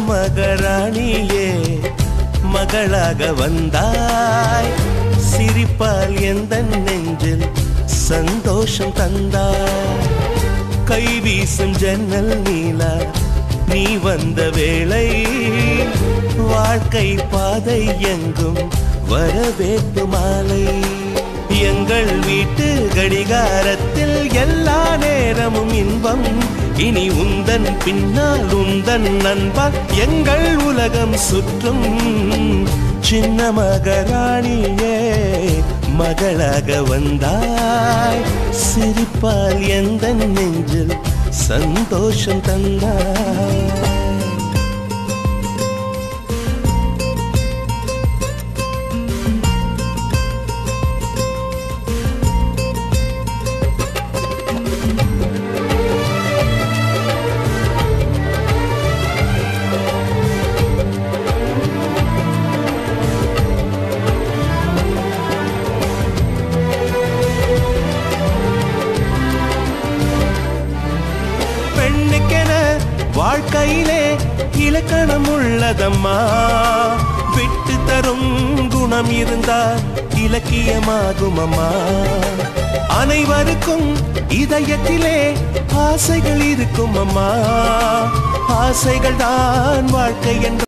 மகாராணியே மகளாக வந்தாய் சிரிப்பால் எந்தன் நெஞ்சில் சந்தோஷம் தந்தாய் கைவீசும் ஜன்னல் நீலா நீ வந்த வேளை வாழ்க்கை பாதை எங்கும் வரவேற்பு மாலை எங்கள் வீட்டு கடிகாரத்தில் எல்லா நேரமும் இன்பம் இனி உந்தன் பின்னால் உந்தன் நண்பால் எங்கள் உலகம் சுற்றும் சின்ன மகாராணியே மகளாக வந்தாய் சிரிப்பால் எந்தன் நெஞ்சில் சந்தோஷம் தந்தாய் வாழ்க்கையிலே இலக்கணம் உள்ளதம்மா விட்டு தரும் குணம் இருந்தால் இலக்கியமாகும் அம்மா அனைவருக்கும் இதயத்திலே ஆசைகள் இருக்கும் அம்மா ஆசைகள் தான் வாழ்க்கை என்று